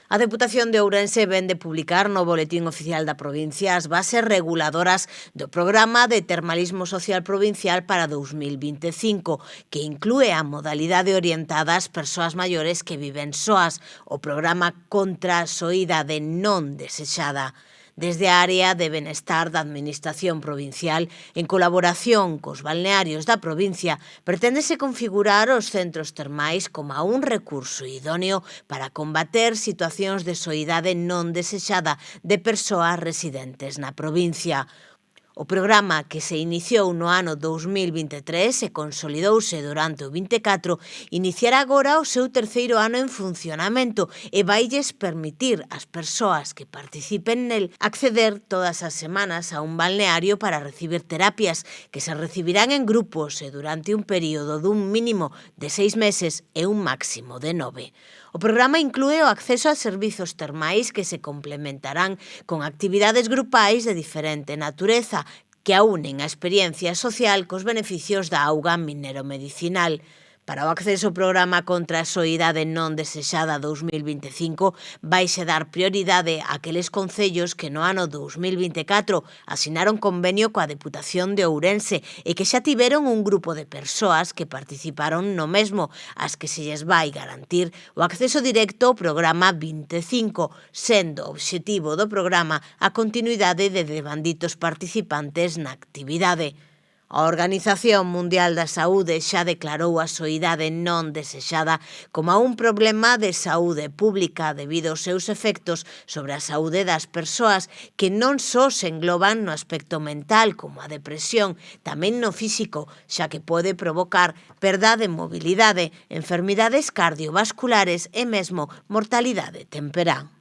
A Deputación de Ourense vén de publicar no Boletín Oficial da Provincia as bases reguladoras do Programa de Termalismo Social Provincial para 2025, que inclúe a modalidade orientada ás persoas maiores que viven soas, o Programa contra a soidade non desexada. Desde a área de benestar da Administración provincial, en colaboración cos balnearios da provincia, preténdese configurar os centros termais como un recurso idóneo para combater situacións de soidade non desexada de persoas residentes na provincia. O programa, que se iniciou no ano 2023 e consolidouse durante o 24, iniciará agora o seu terceiro ano en funcionamento e vailles permitir ás persoas que participen nel acceder todas as semanas a un balneario para recibir terapias que se recibirán en grupos e durante un período dun mínimo de 6 meses e un máximo de 9. O programa inclúe o acceso a servizos termais que se complementarán con actividades grupais de diferente natureza que aunen a experiencia social cos beneficios da auga minero-medicinal. Para o acceso ao programa contra a soidade non desexada 2025 vaise dar prioridade àqueles concellos que no ano 2024 asinaron convenio coa Deputación de Ourense e que xa tiveron un grupo de persoas que participaron no mesmo, ás que se lles vai garantir o acceso directo ao programa 25, sendo o obxectivo do programa a continuidade de devanditos participantes na actividade. A Organización Mundial da Saúde xa declarou a soidade non desexada como un problema de saúde pública debido aos seus efectos sobre a saúde das persoas que non só se engloban no aspecto mental como a depresión, tamén no físico, xa que pode provocar perda de mobilidade, enfermidades cardiovasculares e mesmo mortalidade temperá.